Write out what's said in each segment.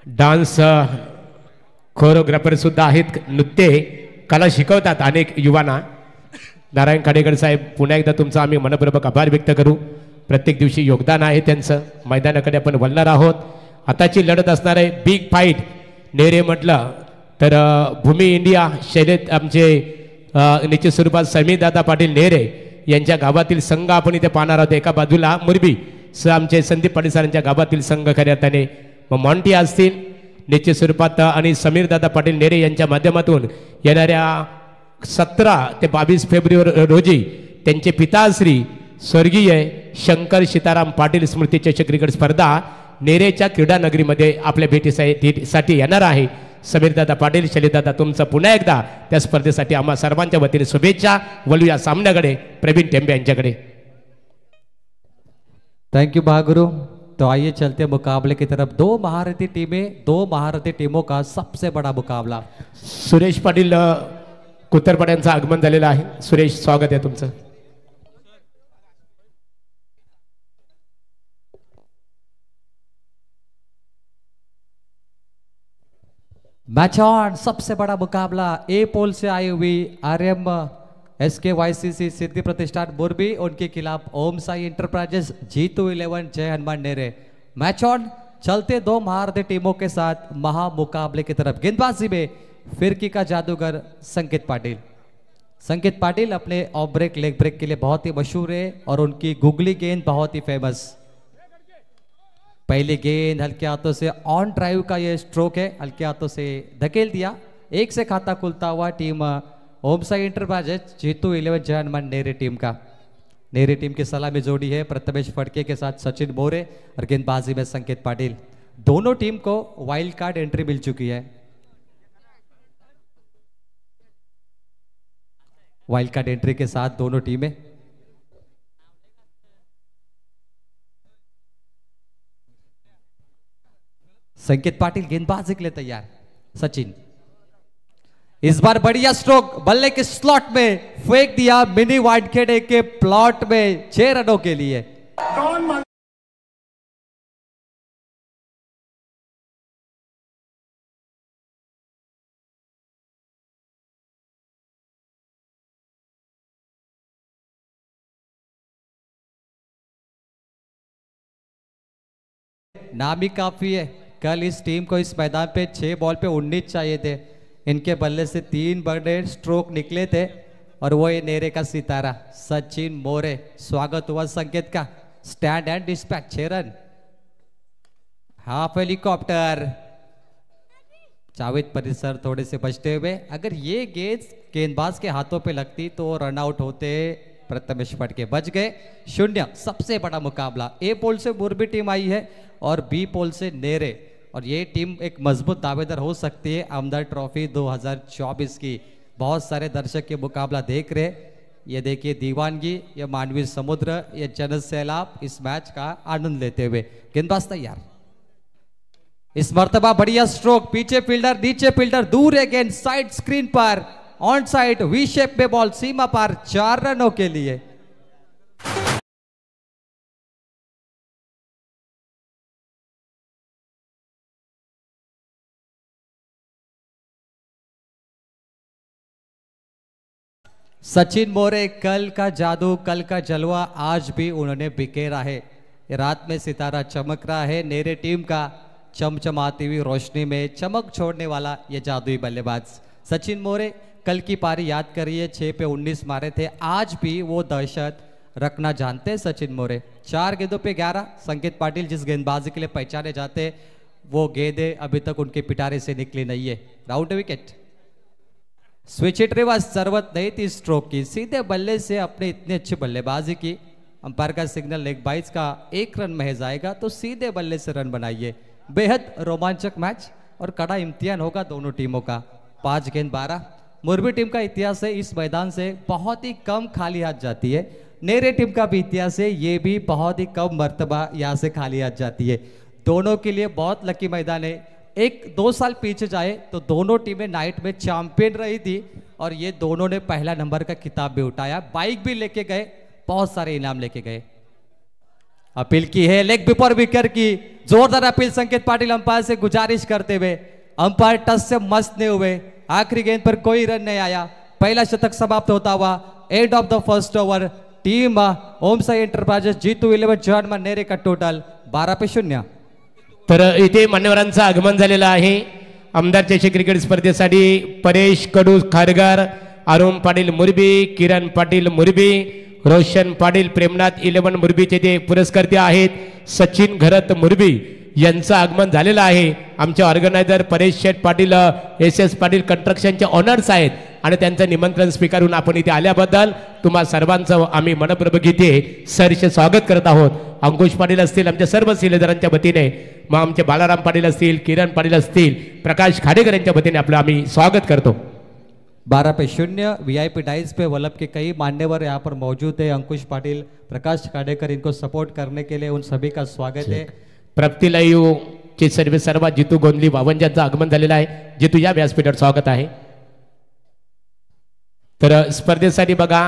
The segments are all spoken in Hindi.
डान्स कोरिओग्राफर सुद्धा आहेत, नृत्य कला शिकवतात अनेक युवांना. नारायण खाडेकर साहेब, पुन्हा एकदा तुमचा आम्ही मनपूर्वक आभार व्यक्त करू. प्रत्येक दिवशी योगदान आहे त्यांचं. मैदानाकडे आपण वळणार आहोत. आताची लढत असणार आहे बिग फाईट. नेरे म्हटलं तर भूमी इंडिया शैलेत आमचे निश्चित स्वरूपात समीरदादा पाटील नेरे यांच्या गावातील संघ आपण इथे पाहणार आहोत. एका बाजूला मुरबी आमचे संदीप पाटील सरांच्या गावातील संघ खऱ्या अर्थाने मग मॉन्टी असतील निश्चित स्वरूपात आणि समीरदादा पाटील नेरे यांच्या माध्यमातून येणाऱ्या 17 ते 22 फेब्रुवारी रोजी त्यांचे पिताश्री स्वर्गीय शंकर सीताराम पाटील स्मृती चषक क्रिकेट स्पर्धा नेरेच्या क्रीडा नगरीमध्ये आपल्या भेटीसाठी येणार आहे. समीरदादा पाटील, शैलेदादा, तुमचं पुन्हा एकदा त्या स्पर्धेसाठी आम्हा सर्वांच्या वतीने शुभेच्छा. वळूया सामन्याकडे, प्रवीण टेंबे यांच्याकडे. Thank you Mahaguru. तो आइए चलते मुकाबले की तरफ. दो महारथी टीमों का सबसे बड़ा मुकाबला. सुरेश पाटील कुत्तरपाड्यांचं आगमन झालेलं आहे. सुरेश, स्वागत आहे तुमचं. Match on. सबसे बड़ा मुकाबला ए पोल से आई हुई आरएम SKYCC सिद्धि प्रतिष्ठान मोरबी, उनके खिलाफ ओम साई इंटरप्राइजेस G2 11 जय हनुमान नेरे. Match on. चलते दो महारथी टीमों के साथ महामुकाबले की तरफ. गेंदबाजी में फिरकी का जादूगर संकेत पाटिल. संकेत पाटिल अपने ऑफ ब्रेक लेग ब्रेक के लिए बहुत ही मशहूर है और उनकी गुगली गेंद बहुत ही फेमस. पहली गेंद हल्के हाथों से ऑन ड्राइव का ये स्ट्रोक है, हल्के हाथों से धकेल दिया. एक से खाता खुलता हुआ team Om Sai enterprises G2 11 जय हनुमान नेरे टीम का. नेरे टीम की सलामी जोड़ी है प्रथमेश फड़के के साथ सचिन मोरे और गेंदबाजी में संकेत पाटिल. दोनों टीम को वाइल्ड कार्ड एंट्री मिल चुकी है. वाइल्ड कार्ड एंट्री के साथ दोनों टीमें. संकेत पाटिल गेंदबाजी के लिए तैयार. सचिन इस बार बढ़िया स्ट्रोक, बल्ले के स्लॉट में फेंक दिया मिनी वाइडखेड़े के प्लॉट में 6 रनों के लिए. नाम ही काफी है. कल इस टीम को इस मैदान पे 6 बॉल पे 19 चाहिए थे. इनके बल्ले से 3 बड़े स्ट्रोक निकले थे और वो ये नेरे का सितारा सचिन मोरे. स्वागत हुआ संकेत का. Stand and dispatch 6 run. Half helicopter. Javed परिसर थोड़े से बचते हुए. अगर ये गेंदबाज के हाथों पे लगती तो रन आउट होते. प्रथमेश फटके बच गए. 0. सबसे बड़ा मुकाबला. ए पोल से मुरबी टीम आई है और बी पोल से नेरे, और ये टीम एक मजबूत दावेदार हो सकती है आमदार ट्रॉफी 2024 की. बहुत सारे दर्शक ये मुकाबला देख रहे. ये देखिए दीवानगी, ये मानवीय समुद्र, ये जन सैलाब इस मैच का आनंद लेते हुए. गेंदबाज तैयार. इस मर्तबा बढ़िया स्ट्रोक. पीछे फील्डर, नीचे फील्डर, दूर है गेंद साइड स्क्रीन पर. ऑन साइड वी शेप में बॉल सीमा पार. 4 रनों के लिए. सचिन मोरे कल का जादू, कल का जलवा आज भी उन्होंने बिखेरा है. रात में सितारा चमक रहा है नेरे टीम का. चमचमाती हुई रोशनी में चमक छोड़ने वाला ये जादुई बल्लेबाज सचिन मोरे. कल की पारी याद करिए, 6 पे 19 मारे थे. आज भी वो दहशत रखना जानते हैं सचिन मोरे. 4 गेंदों पे 11. संकेत पाटिल जिस गेंदबाजी के लिए पहचाने जाते वो गेंदें अभी तक उनके पिटारे से निकली नहीं है. Round wicket. Switch hit reverse. जरूरत नहीं थी स्ट्रोक की. सीधे बल्ले से अपने इतनी अच्छी बल्लेबाजी की. अंपायर का सिग्नल लेग बाइज का 1 रन महज आएगा तो सीधे बल्ले से रन बनाइए. बेहद रोमांचक मैच और कड़ा इम्तिहान होगा दोनों टीमों का. 5 गेंद 12. मुरबी टीम का इतिहास है इस मैदान से बहुत ही कम खाली हाथ जाती है. नेरे टीम का भी इतिहास है, ये भी बहुत ही कम मर्तबा यहाँ से खाली हाथ जाती है. दोनों के लिए बहुत लकी मैदान है. 1-2 साल पीछे जाए तो दोनों टीमें नाइट में चैंपियन रही थी और ये दोनों ने पहला नंबर का खिताब भी उठाया. बाइक भी लेके गए, बहुत सारे इनाम लेके गए. अपील की है लेग बिफोर विकेट की जोरदार अपील संकेत पाटिल अंपायर से गुजारिश करते हुए। अंपायर टच से मस्त नहीं हुए, आखिरी गेंद पर कोई रन नहीं आया, पहला शतक समाप्त होता हुआ end of the first over. Team Om Sai enterprises G2 11 जॉन नेरे का टोटल 12-0। तर इथे मान्यवरांचं आगमन झालेलं आहे। आमदार चषक क्रिकेट स्पर्धेसाठी परेश कडू खारगार, अरुण पाटील मुरबी, किरण पाटील मुरबी, रोशन पाटील, प्रेमनाथ 11 मुरबीचे ते पुरस्कर्ते आहेत। सचिन घरत मुरबी यांचं आगमन झालेलं आहे। आमचे organiser Paresh Sheth Patil SS Patil कंस्ट्रक्शनचे honours आहेत आणि त्यांचं निमंत्रण स्वीकारून आपण इथे आल्याबद्दल तुम्हा सर्वांचं आम्ही मनपूर्वक इथे सहर्ष स्वागत करत आहोत। अंकुश पाटील असतील आमच्या सर्व सिलेदारांच्या वतीने, मग आमचे बालाराम पाटील असतील, किरण पाटील असतील, प्रकाश खाडेकर यांच्या वतीने आपलं आम्ही स्वागत करतो। 12-0 VIP डाइस पे वल्लभ के कई मान्यवर यहाँ पर मौजूद है। अंकुश पाटिल, प्रकाश खाडेकर, इनको सपोर्ट करने के लिए उन सभी का स्वागत है। प्राप्ती लाईव्ह चे सर्व जितू गोंदली वावंजांचं आगमन झालेलं आहे। जितू या व्यासपीठावर स्वागत आहे। तर स्पर्धेसाठी बघा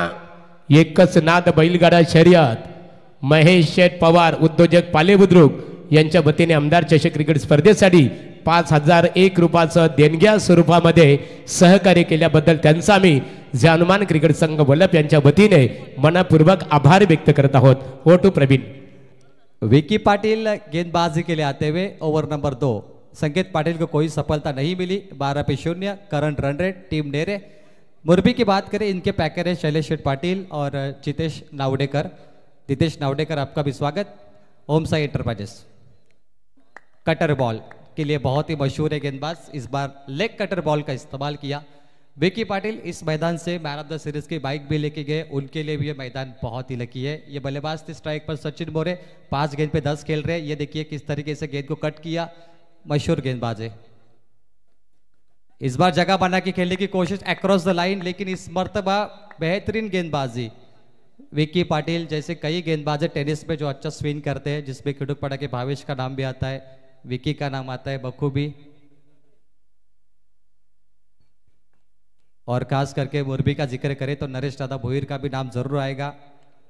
एकच नाद बैलगाडा शर्यत महेश शेठ पवार उद्योजक पाले बुद्रुक यांच्या वतीने आमदार चषक क्रिकेट स्पर्धेसाठी 5001 रुपयाचं देणग्या स्वरूपामध्ये सहकार्य केल्याबद्दल त्यांचा आम्ही जानुमान क्रिकेट संघ वल्लभ यांच्या वतीने मनपूर्वक आभार व्यक्त करत आहोत। ओ टू प्रवीण। विकी पाटिल गेंदबाजी के लिए आते हुए ओवर नंबर 2। संकेत पाटिल को कोई सफलता नहीं मिली। 12-0 करंट रन रेट टीम नेरे। मुरबी की बात करें, इनके पैकर है शैलेश शेठ पाटिल और जितेश नावडेकर। जितेश नावडेकर, आपका भी स्वागत। ओम साई एंटरप्राइजेस कटर बॉल के लिए बहुत ही मशहूर है गेंदबाज, इस बार लेग कटर बॉल का इस्तेमाल किया। विकी पाटिल इस मैदान से मैन ऑफ द सीरीज की बाइक भी लेके गए, उनके लिए भी ये मैदान बहुत ही लकी है। ये बल्लेबाज थे स्ट्राइक पर सचिन मोरे, 5 गेंद पे 10 खेल रहे। ये देखिए किस तरीके से गेंद को कट किया, मशहूर गेंदबाज है। इस बार जगह बना के खेलने की कोशिश अक्रॉस द लाइन, लेकिन इस मर्तबा बेहतरीन गेंदबाजी। विकी पाटिल जैसे कई गेंदबाज है टेनिस में जो अच्छा स्विंग करते हैं, जिसमें खिड़ुकपड़ा के भावेश का नाम भी आता है, विकी का नाम आता है बखूबी। और खास करके मुरबी का जिक्र करें तो नरेश दादा भोईर का भी नाम जरूर आएगा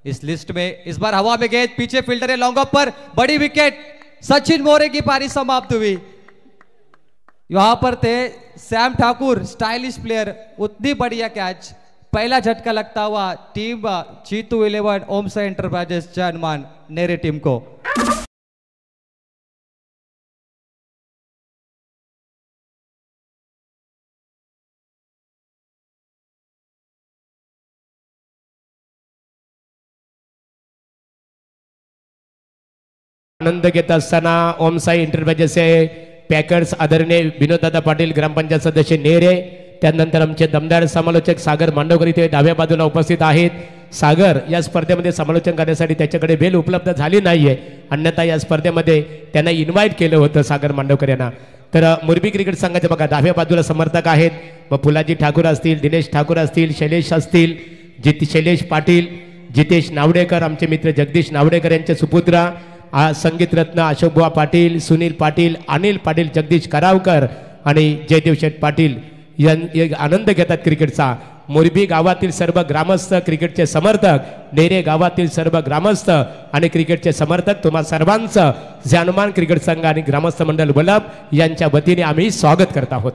इस लिस्ट में। इस बार हवा में गेंद, पीछे फील्डर है लॉन्ग ऑफ पर, बड़ी विकेट, सचिन मोरे की पारी समाप्त हुई। यहां पर थे सैम ठाकुर, स्टाइलिश प्लेयर, उतनी बढ़िया कैच, पहला झटका लगता हुआ टीम G2 11 ओम साई एंटरप्राइजेस जानमान नेरे टीम को। आनंद घेत असताना ओम साई एंटरप्राइजेसचे पॅकर्स आदरणीय विनोददादा पाटील, ग्रामपंचायत सदस्य नेरे, त्यानंतर आमचे दमदार समालोचक सागर मांडवकर इथे डाव्या बाजूला उपस्थित आहेत। सागर या स्पर्धेमध्ये समालोचन करण्यासाठी त्याच्याकडे वेळ उपलब्ध झाली नाहीये, अन्यथा या स्पर्धेमध्ये त्यांना इन्व्हाइट केलं होतं सागर मांडवकर यांना। तर मुरबी क्रिकेट संघाचे बघा डाव्या बाजूला समर्थक आहेत, मग फुलाजी ठाकूर असतील, दिनेश ठाकूर असतील, शैलेश असतील, शैलेश पाटील, जितेश नावडेकर, आमचे मित्र जगदीश नावडेकर यांचे सुपुत्र, संगीत रत्न अशोकबुवा पाटील, सुनील पाटील, अनिल पाटील, जगदीश करावकर आणि जयदेव शेठ पाटील आनंद घेतात क्रिकेटचा। मुरबी गावातील सर्व ग्रामस्थ, क्रिकेटचे समर्थक, नेरे गावातील सर्व ग्रामस्थ आणि क्रिकेटचे समर्थक, तुम्हा सर्वांचं जानुमान क्रिकेट संघ आणि ग्रामस्थ मंडळ वल्लभ यांच्या वतीने आम्ही स्वागत करत आहोत।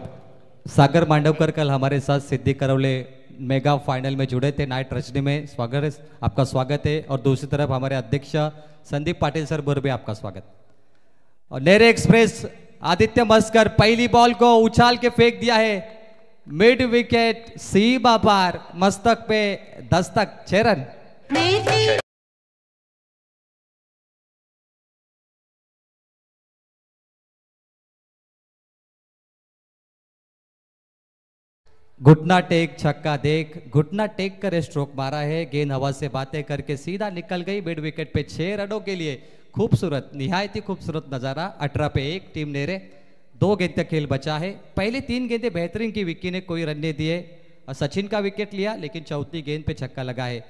सागर मांडवकर कल हमारे साथ सिद्धि करौले मेगा फाइनल में जुड़े थे, नाइट रजनी में, स्वागत है, आपका स्वागत है। और दूसरी तरफ हमारे अध्यक्ष संदीप पाटिल सर मुरबी, आपका स्वागत। और नेरे एक्सप्रेस आदित्य मस्कर पहली बॉल को उछाल के फेंक दिया है, मिड विकेट, सीमा पार, मस्तक पे दस्तक, 6 रन। घुटना टेक, छक्का देख, घुटना टेक कर स्ट्रोक मारा है, गेंद हवा से बातें करके सीधा निकल गई मिड विकेट पे 6 रनों के लिए। खूबसूरत, निहायत ही खूबसूरत नजारा। 18 पे 1 टीम नेरे, 2 गेंद का खेल बचा है। पहले 3 गेंदें बेहतरीन की, विक्की ने कोई रन नहीं दिए और सचिन का विकेट लिया, लेकिन चौथी गेंद पे छक्का लगा है।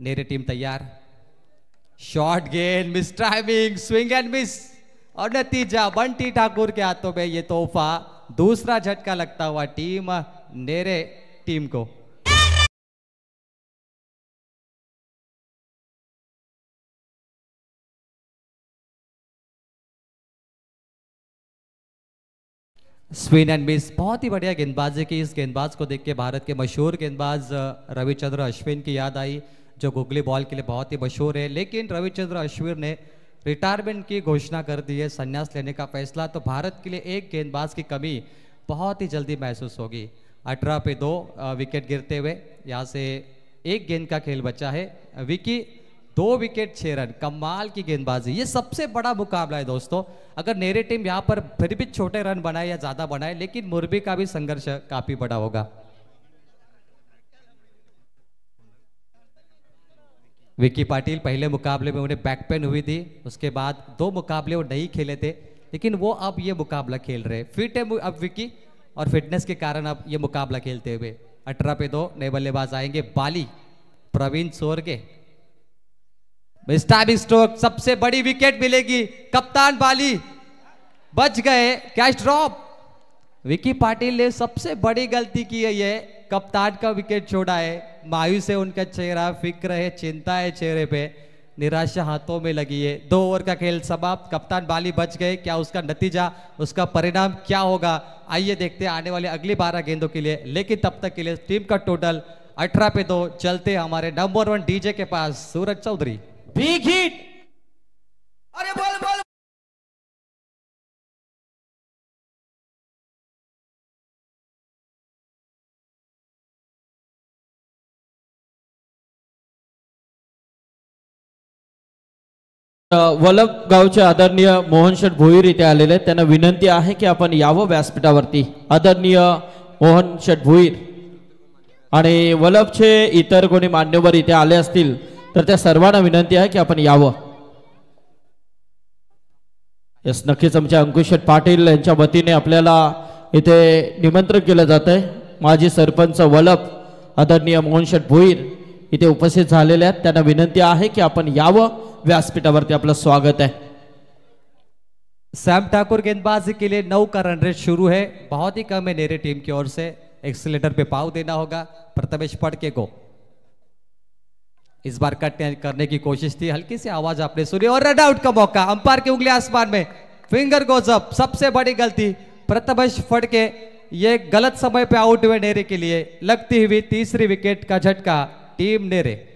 नेरे टीम तैयार, शॉर्ट गेंद, miss timing, swing and miss और नतीजा बंटी ठाकुर के हाथों में ये तोहफा। दूसरा झटका लगता हुआ टीम नेरे टीम को। स्पिन एंड मिस, बहुत ही बढ़िया गेंदबाजी की। इस गेंदबाज को देख के भारत के मशहूर गेंदबाज रविचंद्र अश्विन की याद आई, जो गुगली बॉल के लिए बहुत ही मशहूर है। लेकिन रविचंद्र अश्विन ने रिटायरमेंट की घोषणा कर दी है, संन्यास लेने का फैसला। तो भारत के लिए एक गेंदबाज की कमी बहुत ही जल्दी महसूस होगी। 18 पे 2 विकेट गिरते हुए यहाँ से एक गेंद का खेल बचा है। विकी 2 विकेट 6 रन, कमाल की गेंदबाजी। ये सबसे बड़ा मुकाबला है दोस्तों। अगर नेरे टीम यहाँ पर फिर भी छोटे रन बनाए या ज्यादा बनाए, लेकिन मुरबी का भी संघर्ष काफी बड़ा होगा। विकी पाटिल पहले मुकाबले में उन्हें बैक पेन हुई थी, उसके बाद 2 मुकाबले वो नहीं खेले थे, लेकिन वो अब ये मुकाबला खेल रहे। फिट है अब विकी, और फिटनेस के कारण अब ये मुकाबला खेलते हुए। 18 पे 2 नए बल्लेबाज आएंगे, बाली प्रवीण सोरगे। स्टार्टिंग स्ट्रोक, सबसे बड़ी विकेट मिलेगी, कप्तान बाली बच गए, कैच ड्रॉप। विकी पाटिल ने सबसे बड़ी गलती की है, ये कप्तान का विकेट छोड़ा है। मायूस है उनका चेहरा, फिक्र है, चिंता है चेहरे पे, निराशा हाथों में लगी है। 2 ओवर का खेल समाप्त, कप्तान बाली बच गए। क्या उसका नतीजा, उसका परिणाम क्या होगा, आइए देखते हैं आने वाले अगली 12 गेंदों के लिए। लेकिन तब तक के लिए टीम का टोटल 18 पे 2। चलते हमारे नंबर 1 डीजे के पास, सूरज चौधरी। बिग हिट, अरे बोल बोल। वलभ गावचे आदरणीय मोहनशेठ भोईर इथे आलेले आहेत, त्यांना विनंती आहे की आपण यावं व्यासपीठावरती। आदरणीय मोहनशेठ भोईर आणि वलभचे इतर कोणी मान्यवर इथे आले असतील तर त्या सर्वांना विनंती आहे की आपण यावं। यस, नक्कीच आमच्या अंकुशेठ पाटील यांच्या वतीने आपल्याला इथे निमंत्रण केलं जात आहे। माजी सरपंच वलभ आदरणीय मोहनशेठ भोईर इथे उपस्थित झालेले आहेत, त्यांना विनंती आहे की आपण यावं व्यासपीठावरती, आपलं स्वागत है। सैम ठाकुर गेंदबाजी के लिए 9 का रन रेट शुरू है, बहुत ही कम है नेरे टीम की ओर से। एक्सीलेटर पे पाव देना होगा, प्रथमेश फड़के को। इस बार कट करने की कोशिश थी, हल्की सी आवाज आपने सुनी, और रन आउट का मौका। अंपायर की उंगली आसमान में, फिंगर गोज अप। सबसे बड़ी गलती प्रथमेश फड़के, ये गलत समय पे आउट हुए नेरे के लिए। लगती हुई तीसरी विकेट का झटका टीम नेरे।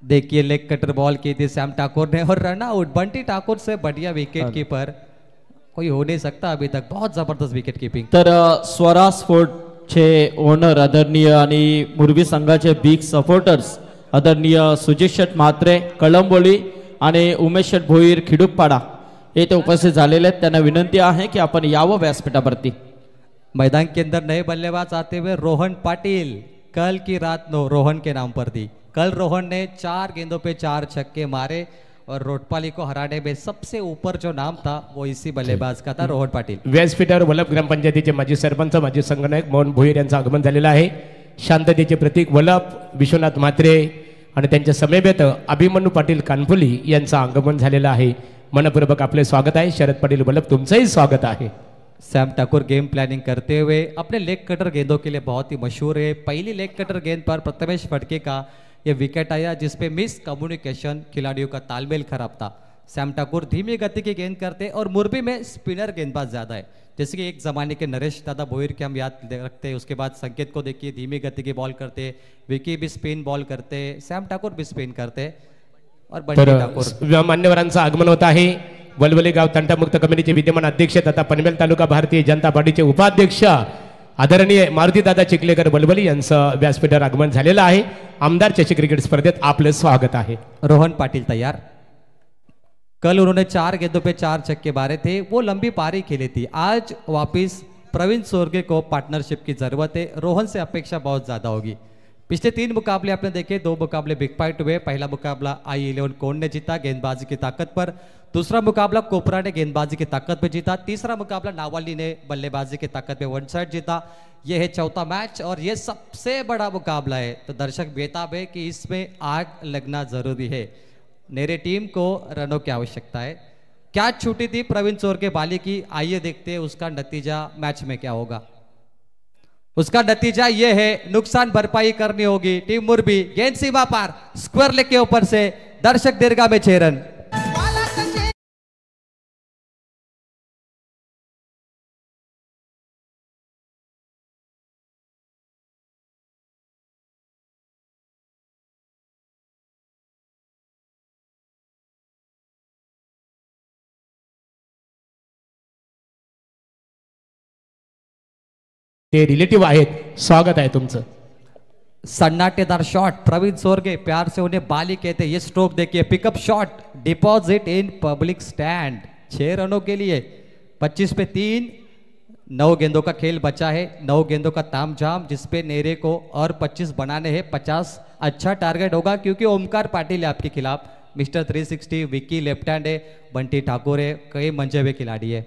देखिए लेग कटर बॉल की थी सैम ठाकुर ने, और रन आउट। बंटी ठाकुर से बढ़िया विकेट कीपर कोई हो नहीं सकता अभी तक, बहुत जबरदस्त विकेट कीपिंग। तर स्वरा स्पोर्टचे ओनर आदरणीय आणि मुरबी संघाचे बिग सपोर्टर्स आदरणीय सुजित शेठ म्हात्रे कळंबोली आणि उमेश शेठ भोईर खिडूकपाडा येथे उपस्थित झालेले आहेत, त्यांना विनंती आहे की आपण यावं व्यासपीठावरती। मैदान के अंदर नए बल्लेबाज आते हुए रोहन पाटिल, कल की रात नो रोहन के नाम पर थी। कल रोहन ने 4 गेंदों पे 4 छक्के मारे, और रोटपाली को हराने में सबसे ऊपर जो नाम था वो इसी बल्लेबाज का था, रोहन पाटिल। व्यासपीठावर वलभ ग्रामपंचायतीचे माजी सरपंच माजी संघनायक मोहन भोईर यांचं आगमन झालेलं आहे। शांततेचे प्रतीक वलभ विश्वनाथ म्हात्रे आणि त्यांच्या समेत अभिमन्यू पाटील कानपुली यांचं आगमन झालेलं आहे। मनपूर्वक आपले स्वागत आहे। शरद पाटील वलभ तुमचंही स्वागत आहे। सैम ठाकुर गेम प्लानिंग करते हुए अपने लेग कटर गेंदों के लिए बहुत ही मशहूर है। पहली लेग कटर गेंद पर प्रथमेश फड़के का यह विकेट आया, जिसपे मिस कम्युनिकेशन, खिलाड़ियों का तालमेल खराब था। सैम ठाकुर धीमी गति की गेंद करते, और मुरबी में स्पिनर गेंदबाज ज्यादा है, जैसे कि एक जमाने के नरेश दादा भोईर के हम याद रखते हैं। उसके बाद संकेत को देखिए, धीमी गति की बॉल करते, विकी भी स्पिन बॉल करते, सैम ठाकुर भी स्पिन करते, और बंटी ठाकुर। मान्यवरांचं आगमन होत आहे। वलवली गाव तंटामुक्त कमिटीचे विद्यमान अध्यक्ष तथा पनवेल तालुका भारतीय जनता पार्टीचे उपाध्यक्ष आदरणीय मारुती दादा चिखलेकर वलवली यांचं व्यासपीठावर आगमन झालेलं आहे। आमदार चषक क्रिकेट स्पर्धेत आपले स्वागत आहे। रोहन पाटिल तैयार। कल उन्होंने 4 गेंदों पे 4 छक्के मारे थे, वो लंबी पारी खेली थी। आज वापिस प्रवीण सोरगे को पार्टनरशिप की जरूरत है, रोहन से अपेक्षा बहुत ज्यादा होगी। पिछले 3 मुकाबले आपने देखे, 2 मुकाबले बिग फाइट हुए। पहला मुकाबला I11 कोण ने जीता गेंदबाजी की ताकत पर, दूसरा मुकाबला कोपरा ने गेंदबाजी की ताकत पे जीता, तीसरा मुकाबला नावाली ने बल्लेबाजी की ताकत पे 1 साइड जीता। यह है चौथा मैच, और यह सबसे बड़ा मुकाबला है, तो दर्शक बेताब है कि इसमें आग लगना जरूरी है। नेरे टीम को रनों की आवश्यकता है। कैच छूटी थी प्रवीण चोर के बाली की, आइए देखते हैं उसका नतीजा मैच में क्या होगा। उसका नतीजा यह है, नुकसान भरपाई करनी होगी टीम मुरबी। गेंद सीमा पार, स्क्वायर लेग के ऊपर से दर्शक दीर्घा में 6 रन। ते रिलेटिव्ह आहेत, स्वागत आहे तुमचं। सन्नाटेदार शॉट प्रवीण सोरगे, प्यार से उन्हें बाली कहते हैं। ये स्ट्रोक देखिए, pickup shot, deposit in public stand. 6 रनों के लिए 25 पे 3, 9 गेंदों का खेल बचा है, 9 गेंदों का तामझाम, जिसपे नेरे को और 25 बनाने हैं। 50 अच्छा टारगेट होगा क्योंकि ओमकार पाटिल है आपके खिलाफ। मिस्टर 360 विकी लेफ्ट हैंड है, बंटी ठाकुर है, कई मंजे हुए खिलाड़ी है।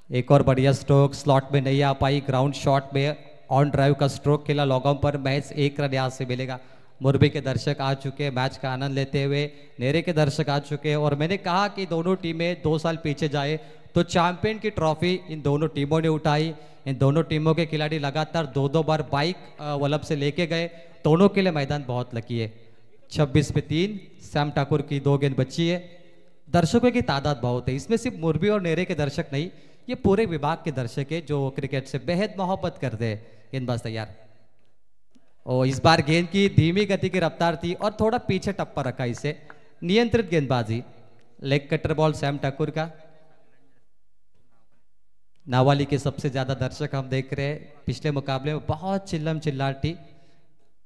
एक और बढ़िया स्ट्रोक, स्लॉट में नहीं आ पाई, ग्राउंड शॉट में ऑन ड्राइव का स्ट्रोक खेला, लॉग ऑन पर मैच 1 रन यहाँ से मिलेगा। मुरबी के दर्शक आ चुके हैं मैच का आनंद लेते हुए, नेरे के दर्शक आ चुके हैं। और मैंने कहा कि दोनों टीमें 2 साल पीछे जाए तो चैंपियन की ट्रॉफी इन दोनों टीमों ने उठाई। इन दोनों टीमों के खिलाड़ी लगातार 2-2 बार बाइक वल्लभ से लेके गए। दोनों के लिए मैदान बहुत लकी है। 26 पे 3, सैम ठाकुर की 2 गेंद बची है। दर्शकों की तादाद बहुत है, इसमें सिर्फ मुरबी और नेरे के दर्शक नहीं, ये पूरे विभाग के दर्शक है जो क्रिकेट से बेहद मोहब्बत करते हैं। गेंदबाज तैयार, और इस बार गेंद की धीमी गति की रफ्तार थी और थोड़ा पीछे टप्पा रखा इसे। नियंत्रित गेंदबाजी, leg cutter ball Sam Thakur का। नावाली के सबसे ज्यादा दर्शक हम देख रहे हैं, पिछले मुकाबले में बहुत चिल्लम चिल्लाटी।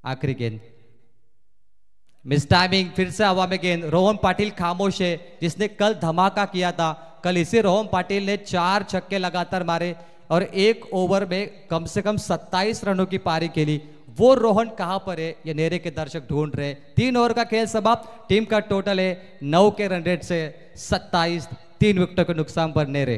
आखिरी गेंद, मिस टाइमिंग, फिर से हवा में गेंद। रोहन पाटिल खामोश है, जिसने कल धमाका किया था। कल इसी रोहन पाटिल ने 4 छक्के लगातार मारे और 1 ओवर में कम से कम 27 रनों की पारी खेली। वो रोहन कहां पर है, ये नेरे के दर्शक ढूंढ रहे। 3 ओवर का खेल समाप्त, टीम का टोटल है 9 के रन रेट से 27, 3 विकेटों के नुकसान पर नेरे।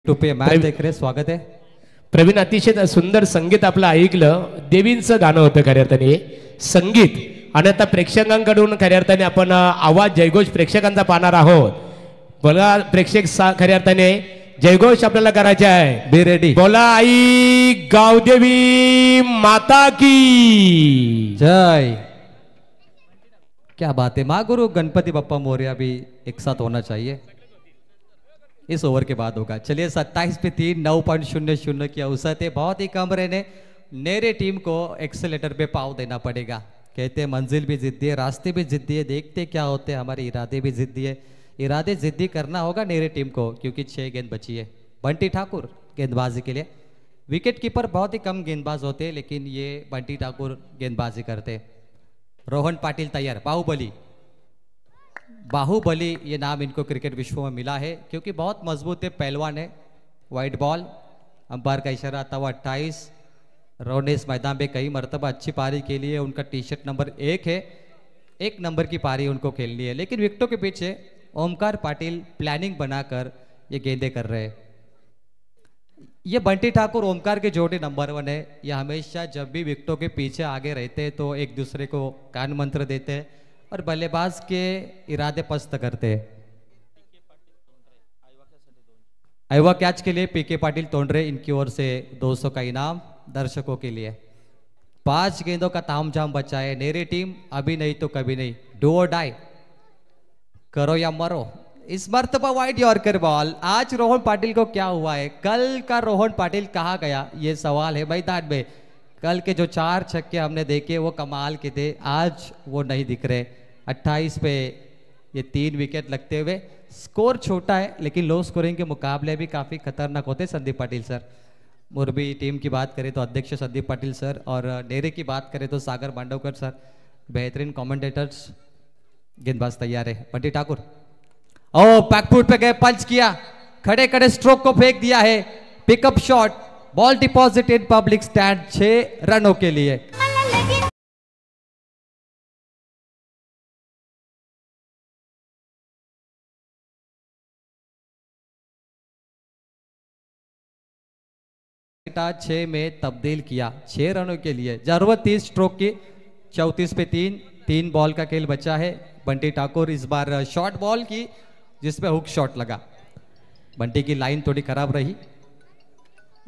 टोपे मॅच देख रहे, स्वागत आहे। प्रवीण, अतिशय सुंदर संगीत आपलं ऐकलं, देवींचं गाणं होतं खऱ्या अर्थाने संगीत। आणि आता प्रेक्षकांकडून खऱ्या अर्थाने आपण आवाज जयघोष प्रेक्षकांचा पाहणार आहोत। बोला प्रेक्षक, खऱ्या अर्थाने जयघोष आपल्याला करायचे आहे। बी रेडी, बोला आई गावदेवी माता की जय। क्या बात है, माँ गुरु गणपति बप्पा मोरया भी एक साथ होना चाहिए। इस ओवर के बाद होगा। चलिए 27 पे 3, 9.00 की औसत है, बहुत ही कम रन है। नेरे टीम को एक्सेलेटर पे पाव देना पड़ेगा। कहते हैं मंजिल भी जिद्दी है, रास्ते भी जिद्दी है, देखते क्या होते हैं, हमारे इरादे भी जिद्दी है। इरादे जिद्दी करना होगा नेरे टीम को, क्योंकि 6 गेंद बची है। बंटी ठाकुर गेंदबाजी के लिए, विकेट कीपर बहुत ही कम गेंदबाज होते हैं, लेकिन ये बंटी ठाकुर गेंदबाजी करते। रोहन पाटिल तैयार, बाहुबली। बाहुबली ये नाम इनको क्रिकेट विश्व में मिला है क्योंकि बहुत मजबूत है, पहलवान है। वाइट बॉल, अंपायर का इशारा था, 28। रोहन ने इस मैदान में कई मरतबा अच्छी पारी के लिए, उनका टी शर्ट नंबर 1 है। 1 नंबर की पारी उनको खेलनी है, लेकिन विकेटों के पीछे ओमकार पाटिल प्लानिंग बनाकर ये गेंदे कर रहे हैं। ये बंटी ठाकुर ओमकार के जोड़े नंबर 1 है। ये हमेशा जब भी विकेटों के पीछे आगे रहते हैं तो एक दूसरे को कान मंत्र देते हैं और बल्लेबाज के इरादे पस्त करते हैं। आइवा कैच के लिए पीके पाटिल तोंडरे, इनकी ओर से 200 का इनाम दर्शकों के लिए। 5 गेंदों का तामझाम बचा है। नेरी टीम अभी नहीं तो कभी नहीं, डू और डाई, करो या मरो। इस मर्तबा वाइड यॉर्कर बॉल। आज रोहन पाटिल को क्या हुआ है, कल का रोहन पाटिल कहाँ गया, ये सवाल है मैदान में। कल के जो 4 छक्के हमने देखे वो कमाल के थे, आज वो नहीं दिख रहे। 28 पे ये 3 विकेट लगते हुए, स्कोर छोटा है लेकिन लो स्कोरिंग के मुकाबले भी काफ़ी खतरनाक होते संदीप पाटिल सर। मुरबी टीम की बात करें तो अध्यक्ष संदीप पाटिल सर, और नेरे की बात करें तो सागर बांडवकर सर, बेहतरीन कमेंटेटर्स। गेंदबाज तैयार है बंटी ठाकुर। ओ बैकफुट पे गए, पंच किया, खड़े खड़े स्ट्रोक को फेंक दिया है, pickup shot, ball deposit in public stand, 6 रनों के लिए। छह में तब्दील किया, 6 रनों के लिए। जरूरत 30 स्ट्रोक की, 34 पे 3 बॉल का खेल बचा है। बंटी ठाकुर इस बार शॉर्ट बॉल की जिसपे हुक शॉट लगा। बंटी की लाइन थोड़ी खराब रही।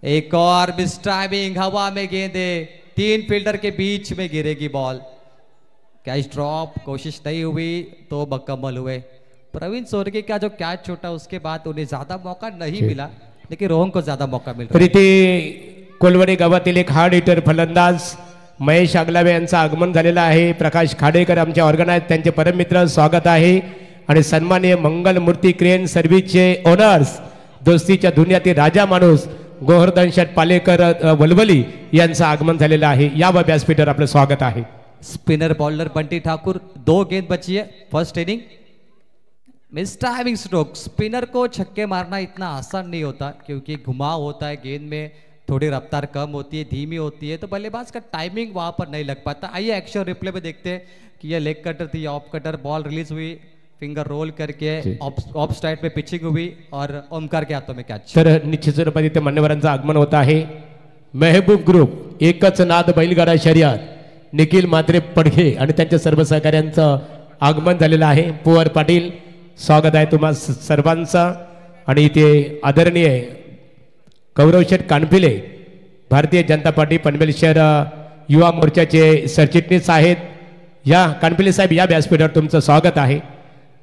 एक और मिस टाइमिंग, हवा में गेंदे, 3 फील्डर के बीच में गिरेगी बॉल। कैच ड्रॉप, कोशिश नहीं हुई तो मुकम्मल हुए। प्रवीण सोरगी का जो कैच छूटा उसके बाद उन्हें ज्यादा मौका नहीं मिला, लेकिन रोहन को ज्यादा मौका मिल रहा। इथे कोलवडे गावातील एक हार्ड हिटर फलंदाज महेश आगलावे यांचं आगमन झालेलं आहे। प्रकाश खाडेकर आमचे ऑर्गनायझर, त्यांचे परममित्र, स्वागत आहे। आणि सन्माननीय मंगल मूर्ती क्रेन सर्व्हिसचे ओनर्स, दोस्तीच्या दुनियातील राजा माणूस गोवर्धन शेठ पालेकर वलवली यांचं आगमन झालेलं आहे। या व्यासपीठावर आपलं स्वागत आहे। स्पिनर बॉलर बंटी ठाकुर, 2 गेंद बची है first inning. Miss timing stroke, spinner को छक्के मारना इतना आसान नहीं होता क्योंकि घुमाव होता है, गेंद में थोड़ी रफ्तार कम होती है, धीमी होती है, तो बल्लेबाज का टाइमिंग वहां पर नहीं लग पाता। आइए एक्शन रिप्ले में देखते हैं कि यह लेग कटर थी, ऑफ कटर, बॉल रिलीज हुई, फिंगर रोल करके ऑफ स्ट्राइट पे पिचिंग हुई और ओमकार के हाथों में कैच। तर निश्चित स्वरूपात इथे मान्यवरांचं आगमन होत आहे। मेहबूब ग्रुप, एकच नाद बैलगाडा शर्यत, निखिल मात्रे पडघे आणि त्यांच्या सर्व सहकार्यांचं आगमन झालेलं आहे। पुवर पाटील, स्वागत आहे तुम्हा सर्वांचं। आणि इथे आदरणीय गौरव शेठ कानपिले, भारतीय जनता पार्टी पनवेल शहर युवा मोर्चाचे सरचिटणीस आहेत। या कानपिले साहेब, या व्यासपीठावर तुमचं स्वागत आहे।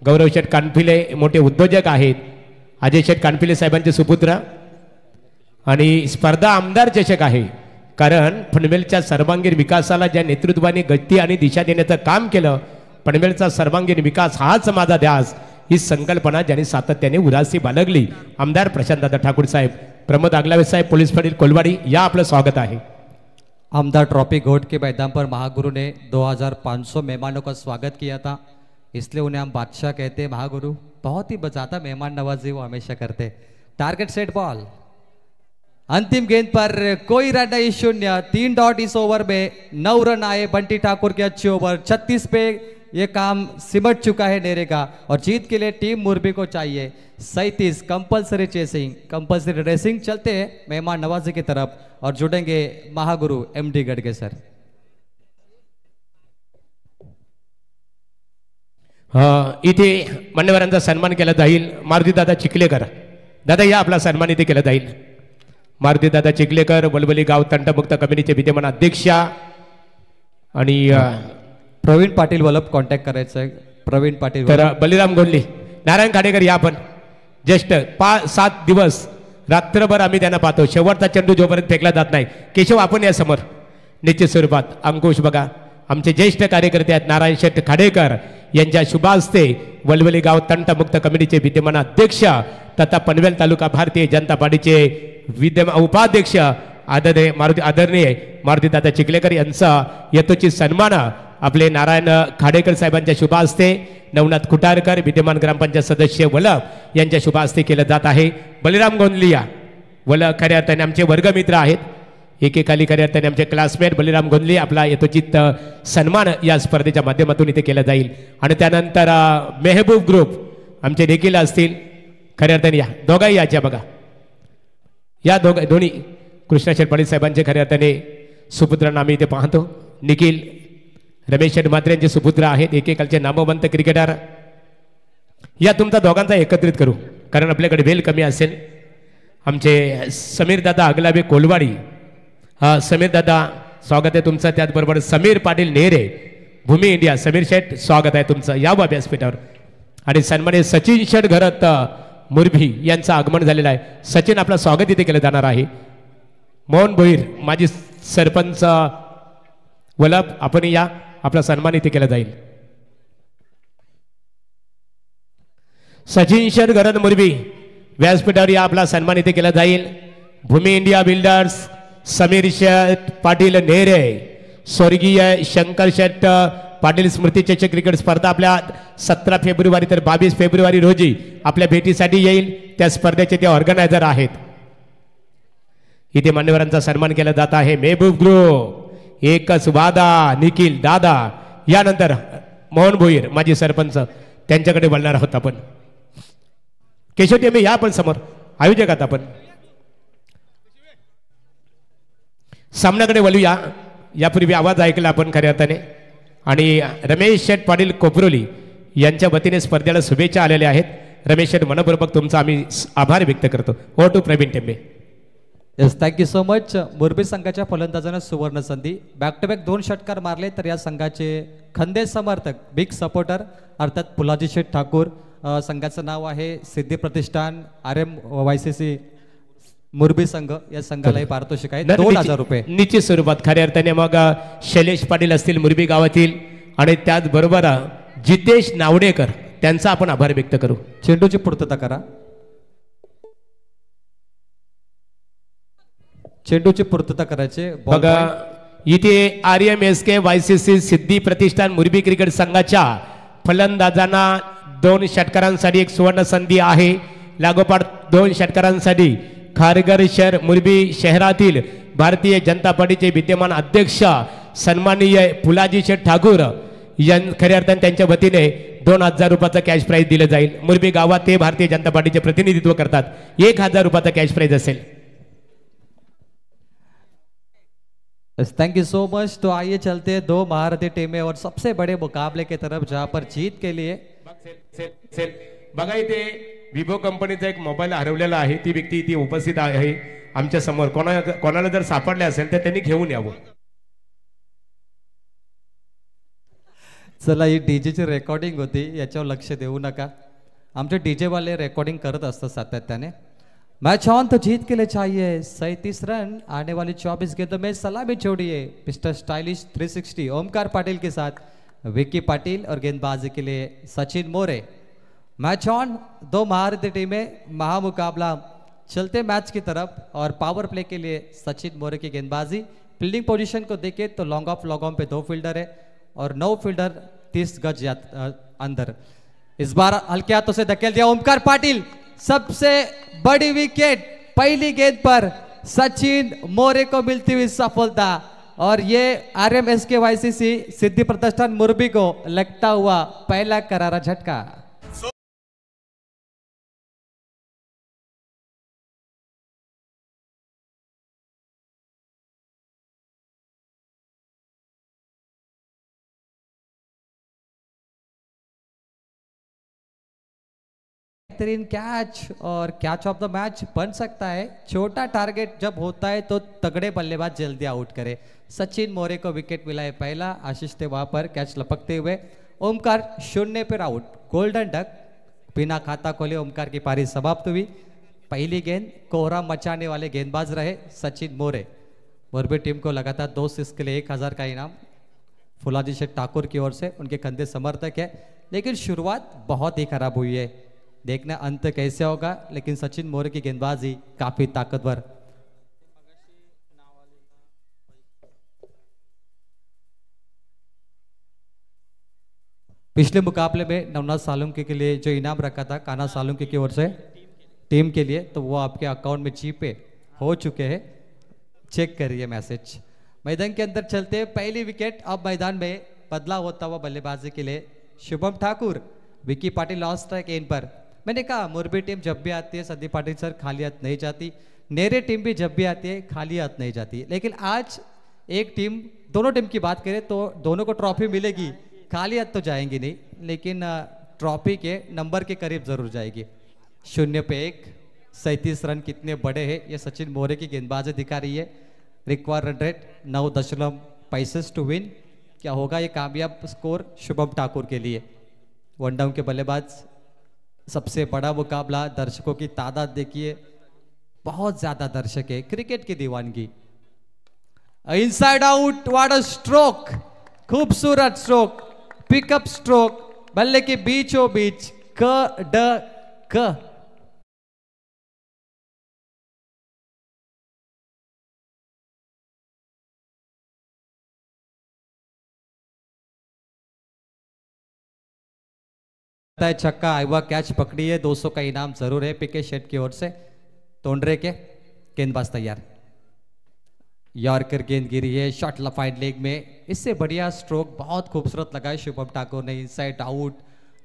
गौरव शेठ कानपिले मोठे उद्योजक आहेत, अजय शेठ कानपिले साहेबांचे सुपुत्र, आणि स्पर्धा आमदार चषक आहे। कारण पनवेलच्या सर्वांगीण विकासाला ज्या नेतृत्वाने गती आणि दिशा देण्याचं काम केलं, पनवेलचा सर्वांगीण विकास हाच माझा ध्यास, ही संकल्पना ज्यांनी सातत्याने उरासी बाळगली, आमदार प्रशांतदादा ठाकूर साहेब, प्रमोद आगलावे साहेब, पोलीस पाटील कोलवाडी, या आपलं स्वागत आहे। आमदार ट्रॉफी घोट के मैदान पर महागुरु ने 2500 मेहमानों का स्वागत किया था, इसलिए उन्हें हम बादशाह कहते हैं। महागुरु बहुत ही ज़्यादा मेहमान नवाजी वो हमेशा करते। टारगेट सेट बॉल, अंतिम गेंद पर कोई रन नहीं, 0, 3 डॉट इस ओवर में, 9 रन आए बंटी ठाकुर की अच्छी ओवर। 36 पे ये काम सिमट चुका है नेरे का, और जीत के लिए टीम मुरबी को चाहिए 37। कंपल्सरी चेसिंग, कंपल्सरी रेसिंग चलते हैं मेहमान नवाजी की तरफ, और जुड़ेंगे महागुरु MD गडगे सर। इथे मान्यवरांचा सन्मान केला जाईल। मारुती दादा चिखलेकर, दादा या आपला सन्मान इथे केला जाईल। मारुती दादा चिखलेकर, वलवली गाव तंटमुक्त कमिटीचे विद्यमान अध्यक्ष, आणि प्रवीण पाटील वलप कॉन्टॅक्ट करायचं आहे। प्रवीण पाटील, तर बलिराम गोंडले, नारायण खाडेकर, या आपण जस्ट 5-7 दिवस रात्रभर आम्ही त्यांना पाहतो। शेवटचा चेंडू जोपर्यंत फेकला जात नाही, केशव आपण या समोर, निश्चित स्वरूपात अंकुश बघा, आमचे ज्येष्ठ कार्यकर्ते आहेत नारायण शेठ खाडेकर यांच्या शुभ हस्ते वलवली गाव तंटमुक्त कमिटीचे विद्यमान अध्यक्ष तथा पनवेल तालुका भारतीय जनता पार्टीचे विद्यमान उपाध्यक्ष आदरणीय मारुतीदादा चिखलेकर यांचा यथोचित सन्मान आपले नारायण खाडेकर साहेबांच्या शुभ हस्ते, नवनाथ खुटारकर विद्यमान ग्रामपंचायत सदस्य वलप यांच्या शुभ हस्ते केलं जात आहे। बलिराम गोंदलिया वल खऱ्या अर्थाने आमचे वर्गमित्र आहेत, एकेकाली खऱ्या अर्थाने आमचे क्लासमेट बलिराम गोंदली, आपला यथोचित सन्मान या स्पर्धेच्या माध्यमातून इथे केला जाईल। आणि त्यानंतर मेहबूब ग्रुप आमचे देखील असतील, खऱ्या अर्थाने या दोघाही याच्या बघा, या दोन्ही कृष्णा शेटपाडी साहेबांचे खऱ्या अर्थाने सुपुत्रांना आम्ही इथे पाहतो। निखिल रमेश शेठ म्हात्रे यांचे सुपुत्र आहेत, एकेकालचे नामवंत क्रिकेटर। या तुमचा दोघांचा एकत्रित करू, कारण आपल्याकडे वेळ कमी असेल। आमचे समीर दादा आगलावे कोलवाडी, समीर दादा स्वागत आहे तुमचं। त्याचबरोबर समीर पाटील नेरे, भूमी इंडिया, समीर शेठ स्वागत आहे तुमचं या व्यासपीठावर। आणि सन्माननीय सचिन शेठ घरत मुरभी यांचं आगमन झालेलं आहे। सचिन, आपलं स्वागत इथे केलं जाणार आहे। मोहन भोईर माजी सरपंच वलप, आपण या, आपला सन्मान इथे केला जाईल। सचिन शेठ घरत मुरबी व्यासपीठावर या, आपला सन्मान इथे केला जाईल। भूमी इंडिया बिल्डर्स समीर शेठ पाटील नेरे, स्वर्गीय शंकर शेठ पाटील स्मृती चषक क्रिकेट स्पर्धा आपल्या 17 फेब्रुवारी तर 22 फेब्रुवारी रोजी आपल्या भेटीसाठी येईल. त्या स्पर्धेचे ते ऑर्गनायझर आहेत. इथे मान्यवरांचा सन्मान केला जात आहे. मेहबूब ग्रुप, एकच वादा, निखिल दादा, यानंतर मोहन भोईर माजी सरपंच, त्यांच्याकडे बोलणार आहोत आपण. केशव टेंबे या आपण समोर, आयोजकात आपण सामन्याकडे वळूया. यापूर्वी आवाज ऐकला आपण खऱ्या अर्थाने. आणि रमेश शेठ पाटील कोपरोली यांच्या वतीने स्पर्धेला शुभेच्छा आलेल्या आहेत. रमेश शेठ मनपूर्वक तुमचा आम्ही आभार व्यक्त करतो. हो to Praveen Tembe. Yes, thank you so much. Murbi संघाच्या फलंदाजानं सुवर्ण संधी, बॅक टू बॅक 2 षटकार मारले. तर या संघाचे खंदे समर्थक, बिग सपोर्टर अर्थात पुलाजी शेठ ठाकूर, संघाचं नाव आहे सिद्धी प्रतिष्ठान RMYCC मुरबी संघ, या संघालाही पारितोषिक आहे 2000 रुपये निश्चित स्वरूपात. खऱ्या अर्थाने मग शैलेश पाटील असतील मुरबी गावातील, आणि त्याचबरोबर जितेश नावडेकर, त्यांचा आपण आभार व्यक्त करू. चेंडूची पूर्तता करा. चेंडूची पूर्तता करायचे. बघा इथे RMSK सिद्धी प्रतिष्ठान मुरबी क्रिकेट संघाच्या फलंदाजांना 2 षटकारांसाठी एक सुवर्ण संधी आहे. लागोपाठ 2 षटकारांसाठी खारघर शहर मुरबी शहरातील भारतीय जनता पार्टीचे विद्यमान अध्यक्ष सन्माननीय फुलाजी शेठ ठाकूर खऱ्या अर्थाने त्यांच्या वतीने 2000 रुपयाचा कॅश प्राईज दिलं जाईल. मुरबी गावात ते भारतीय जनता पार्टीचे प्रतिनिधित्व करतात. 1000 रुपयाचा कॅश प्राईज असेल. Thank you so much. तो आइए चलते हैं 2 महारथी टीमें और सबसे बड़े मुकाबले की तरफ, जहां पर जीत के लिए बघा इथे विवो कंपनीचा एक मोबाईल हरवलेला आहे. ती व्यक्ती इथे उपस्थित आहे आमच्या समोर. कोणाला जर सापडले असेल तर त्यांनी घेऊन यावं. चला, ही डीजेची रेकॉर्डिंग होती, याच्यावर लक्ष देऊ नका. आमचे डीजे वाले रेकॉर्डिंग करत असतात सातत्याने. मैच ऑन तो जीत के लिए चाहिए 37 रन. आने वाली 24 गेंदों में सलामी छोड़िए मिस्टर स्टाइलिश 360 ओमकार पाटिल के साथ विक्की पाटिल, और गेंदबाजी के लिए सचिन मोरे. मैच ऑन, 2 महारथी टीमें, महामुकाबला. चलते मैच की तरफ, और पावर प्ले के लिए सचिन मोरे की गेंदबाजी. फील्डिंग पोजीशन को देखें तो लॉन्ग ऑफ लॉन्ग ऑन पे 2 फील्डर है और 9 फील्डर 30 गज अंदर. इस बार हल्के हाथों से धकेल दिया ओमकार पाटिल. सबसे बड़ी विकेट पहली गेंद पर सचिन मोरे को मिलती हुई सफलता, और ये RMSKYCC सिद्धि प्रतिष्ठान मुरबी को लगता हुआ पहला करारा झटका. बेहतरीन कैच, और कैच ऑफ द मैच बन सकता है. छोटा टारगेट जब होता है तो तगड़े बल्लेबाज जल्दी आउट करे. सचिन मोरे को विकेट मिला है पहला. आशीष थे वहां पर कैच लपकते हुए. ओमकार 0 पर आउट. गोल्डन डक, बिना खाता खोले ओमकार की पारी समाप्त हुई. पहली गेंद कोहरा मचाने वाले गेंदबाज रहे सचिन मोरे. मुरबी टीम को लगातार 2 सिक्स के लिए 1000 का इनाम फुलाजी शेठ ठाकुर की ओर से, उनके कंधे समर्थक है. लेकिन शुरुआत बहुत ही खराब हुई है. देखना अंत कैसे होगा, लेकिन सचिन मोरे की गेंदबाजी काफी ताकतवर. पिछले मुकाबले में नवनाथ सालुंके के लिए जो इनाम रखा था कान्हा सालुंके की ओर से टीम के लिए, तो वो आपके अकाउंट में जीपे हो चुके हैं. चेक करिए मैसेज. मैदान के अंदर चलते हैं. पहली विकेट अब मैदान में बदलाव होता हुआ बल्लेबाजी के लिए Shubham Thakur, Vicky Patil lost strike and पर. मैंने कहा मुरबी टीम जब भी आती है संदीप पाटिल सर खाली हाथ नहीं जाती. नेरे टीम भी जब भी आती है खाली हाथ नहीं जाती. लेकिन आज एक टीम, दोनों टीम की बात करें तो दोनों को ट्रॉफी मिलेगी. खाली हाथ तो जाएंगी नहीं, लेकिन ट्रॉफी के नंबर के करीब जरूर जाएगी. 0 पे 1, 37 रन कितने बड़े हैं ये सचिन मोरे की गेंदबाजी दिखा रही है. Require run rate 9.65 to win. क्या होगा ये कामयाब स्कोर शुभम ठाकुर के लिए. वन डाउन के बल्लेबाज. सबसे बड़ा मुकाबला, दर्शकों की तादाद देखिए, बहुत ज्यादा दर्शक है. क्रिकेट की दीवानगी. Inside out, what a stroke, खूबसूरत स्ट्रोक, पिकअप स्ट्रोक, बल्ले के बीचों बीच क है छक्का, आइवा कैच पकड़ी है, 200 का इनाम जरूर है पीके शेट की ओर से। तोंडरे के गेंदबाज तैयार, यॉर्कर गेंद गिरी है, शॉट लफाइड लेग में, इससे बढ़िया स्ट्रोक बहुत खूबसूरत लगा है शुभम ठाकुर ने, इनसाइड आउट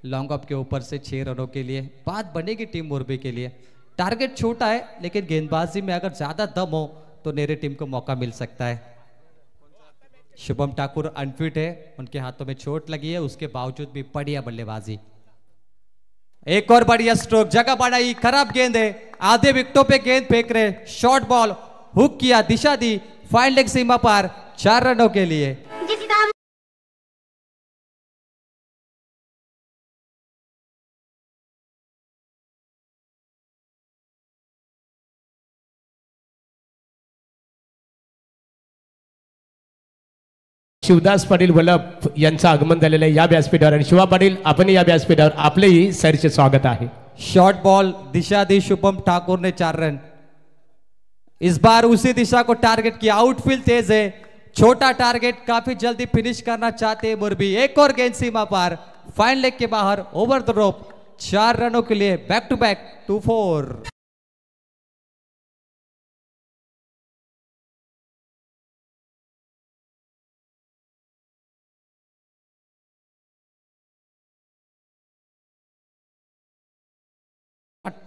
लॉन्ग अप के ऊपर से 6 रनों के लिए बात बनेगी टीम मोरबी के लिए। टारगेट छोटा है लेकिन गेंदबाजी में अगर ज्यादा दम हो तो नेरे टीम को मौका मिल सकता है। शुभम ठाकुर अनफिट है, उनके हाथों में चोट लगी है, उसके बावजूद भी बढ़िया बल्लेबाजी। एक और बढ़िया स्ट्रोक, जगह बढ़ाई, खराब गेंद है, आधे विकेटों पे गेंद फेंक रहे, शॉर्ट बॉल हुक किया, दिशा दी, फाइन लेग सीमा पार, 4 रनों के लिए। शिवदास पाटील वल्लभ यांचं आगमन झालेलं आहे या व्यासपीठावर आणि शिवा पाटील आपण या व्यासपीठावर आपलेही सरचे स्वागत आहे। शॉर्ट बॉल दिशा दी शुभम ठाकुर ने 4 रन, इस बार उसी दिशा को टारगेट किया, आउटफील्ड तेज है, छोटा टारगेट, काफी जल्दी फिनिश करना चाहते हैं मुरबी। एक और गेंद सीमा पार, फाइन लेग के बाहर, ओवर द रोप, 4 रनों के लिए, बैक टू बैक 2-4।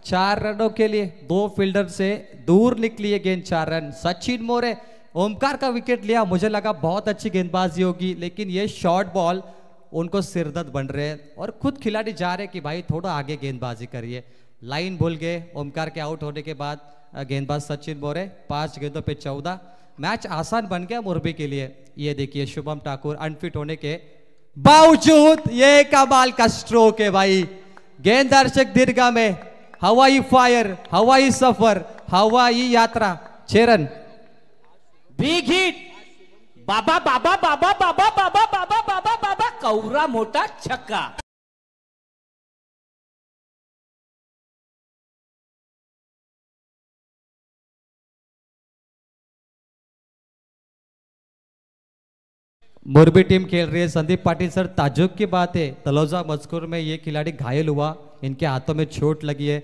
चार रनों के लिए 2 फील्डर से दूर निकली है गेंद, 4 रन। सचिन मोरे ओमकार का विकेट लिया, मुझे लगा बहुत अच्छी गेंदबाजी होगी लेकिन ये शॉर्ट बॉल उनको सिरदर्द बन रहे हैं और खुद खिलाड़ी जा रहे कि भाई थोड़ा आगे गेंदबाजी करिए। लाइन भूल गए ओमकार के आउट होने के बाद गेंदबाज सचिन मोरे, 5 गेंदों पे 14। मैच आसान बन गया मुरबी के लिए। ये देखिए शुभम ठाकुर अनफिट होने के बावजूद ये कमाल का स्ट्रोक है भाई, गेंद दर्शक दीर्घा में, हवाई फायर, हवाई सफर, हवाई यात्रा, 6 रन। बिग हिट, बाबा बाबा बाबा बाबा बाबा बाबा बाबा बाबा, कौरा मोठा छक्का। मोरबी टीम खेल रही है, संदीप पाटिल सर ताजुब की बात है, तलोजा मजकूर में ये खिलाड़ी घायल हुआ, इनके हाथों में चोट लगी है,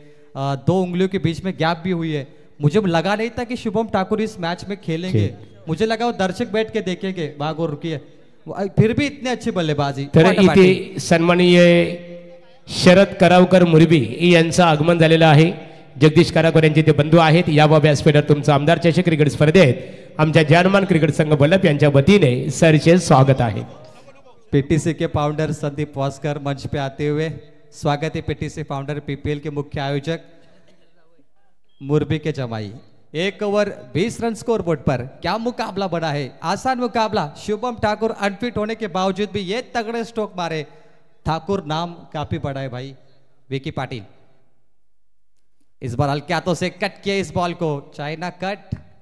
2 उंगलियों के बीच में गैप भी हुई है। मुझे लगा नहीं था कि शुभम ठाकुर इस मैच में खेलेंगे, मुझे लगा वो दर्शक बैठ के देखेंगे, भागो रुकिए, फिर भी इतने अच्छी बल्लेबाजी। तर इथे सन्माननीय शरद करावकर मुरबी यांचं आगमन झालेलं आहे। जगदीश करावकर यांचे ते बंधू आहेत। या व्यासपीठावर तुमचं आमदार चषक क्रिकेट स्पर्धेत आमच्या जानमान क्रिकेट संघ बल्लभ यांच्या वतीने सरचे स्वागत आहे। पीटीसी के फाउंडर संदीप वास्कर मंच पे आते हुए, स्वागत है पीटीसी फाउंडर पीपीएल के मुख्य आयोजक मुरबी के जमाई। 1 ओवर 20 रन स्कोर बोर्ड पर, क्या मुकाबला बना है, आसान मुकाबला। शुभम ठाकुर अनफिट होने के बावजूद भी ये तगड़े स्ट्रोक मारे, ठाकुर नाम काफी बड़ा है भाई। विकी पाटिल इस बार हल्के हाथों से कट किया इस बॉल को,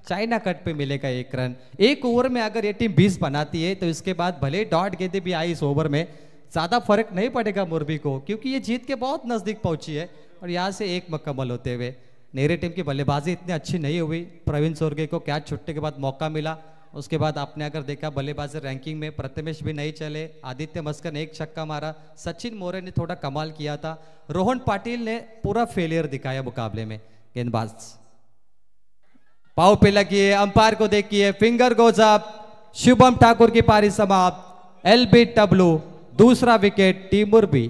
चाइना कट पे मिलेगा 1 रन। 1 ओवर में अगर ये टीम 20 बनाती है तो इसके बाद भले डॉट गेंदे भी आई इस ओवर में, ज्यादा फर्क नहीं पड़ेगा मुरबी को, क्योंकि ये जीत के बहुत नजदीक पहुंची है। और यहाँ से 1 मुकम्मल होते हुए नेरे टीम की बल्लेबाजी इतनी अच्छी नहीं हुई। प्रवीण सोरगे को कैच छुट्टे के बाद मौका मिला, उसके बाद आपने अगर देखा बल्लेबाजी रैंकिंग में प्रथमेश भी नहीं चले, आदित्य मस्कर ने 1 छक्का मारा, सचिन मोरे ने थोड़ा कमाल किया था, रोहन पाटिल ने पूरा फेलियर दिखाया मुकाबले में। गेंदबाज पाव पे लगी है, अंपायर को देखिए, finger goes up, Shubham Thakur की पारी समाप्त, LBW दूसरा विकेट टीम मुरबी।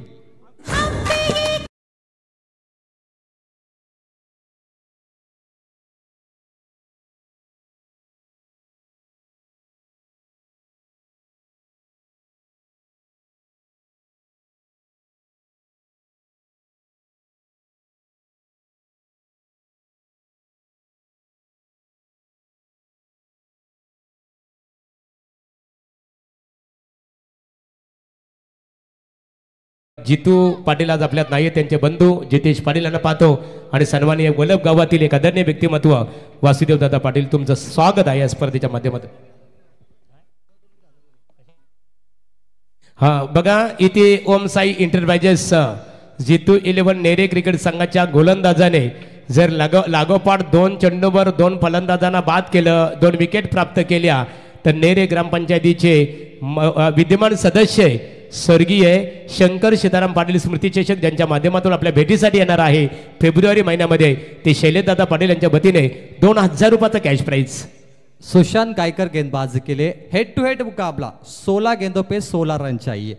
जितू पाटील आज आपल्यात नाहीये, त्यांचे बंधू जितेश पाटील यांना पाहतो आणि सन्माननीय वल्लभ गावातील एक आदरणीय व्यक्तिमत्व वासुदेव दादा पाटील, तुमचं स्वागत आहे या स्पर्धेच्या माध्यमातून। हा बघा इथे ओम साई एंटरप्राइजेस जितू 11 नेरे क्रिकेट संघाच्या गोलंदाजाने जर लागोपाठ 2 चेंडूवर 2 फलंदाजांना बाद केलं, 2 विकेट प्राप्त केल्या, तर नेरे ग्रामपंचायतीचे विद्यमान सदस्य स्वर्गीय शंकर सीताराम पाटील स्मृती चषक ज्यांच्या माध्यमातून आपल्या भेटीसाठी येणार आहे फेब्रुवारी महिन्यामध्ये, ते शैलेशदादा पाटील यांच्या वतीने 2000 रुपयाचा कॅश प्राइज। सुशांत गायकर गेंदबाजी के लिए हेड टू हेड मुकाबला, 16 गेंदों पे 16 रन चाहिए,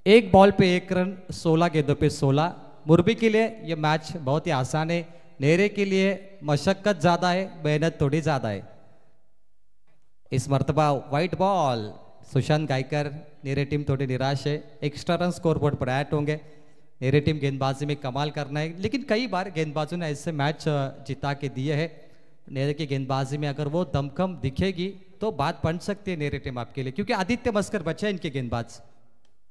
एक बॉल पे 1 रन, 16 गेंदों पे 16। मुरबी के लिए ये मैच बहुत ही आसान है, नेरे के लिए मशक्कत ज़्यादा है, मेहनत थोड़ी ज़्यादा है। इस मर्तबा wide ball, Sushant Gaikar, Nere team थोड़ी निराश है, एक्स्ट्रा रन स्कोर बोर्ड पर ऐड होंगे। नेरे टीम गेंदबाजी में कमाल करना है, लेकिन कई बार गेंदबाजों ने ऐसे मैच जिता के दिए हैं। नेरे की गेंदबाजी में अगर वो दमखम दिखेगी तो बात बन सकती है नेरे टीम आपके लिए, क्योंकि आदित्य मस्कर बचे हैं इनके गेंदबाज,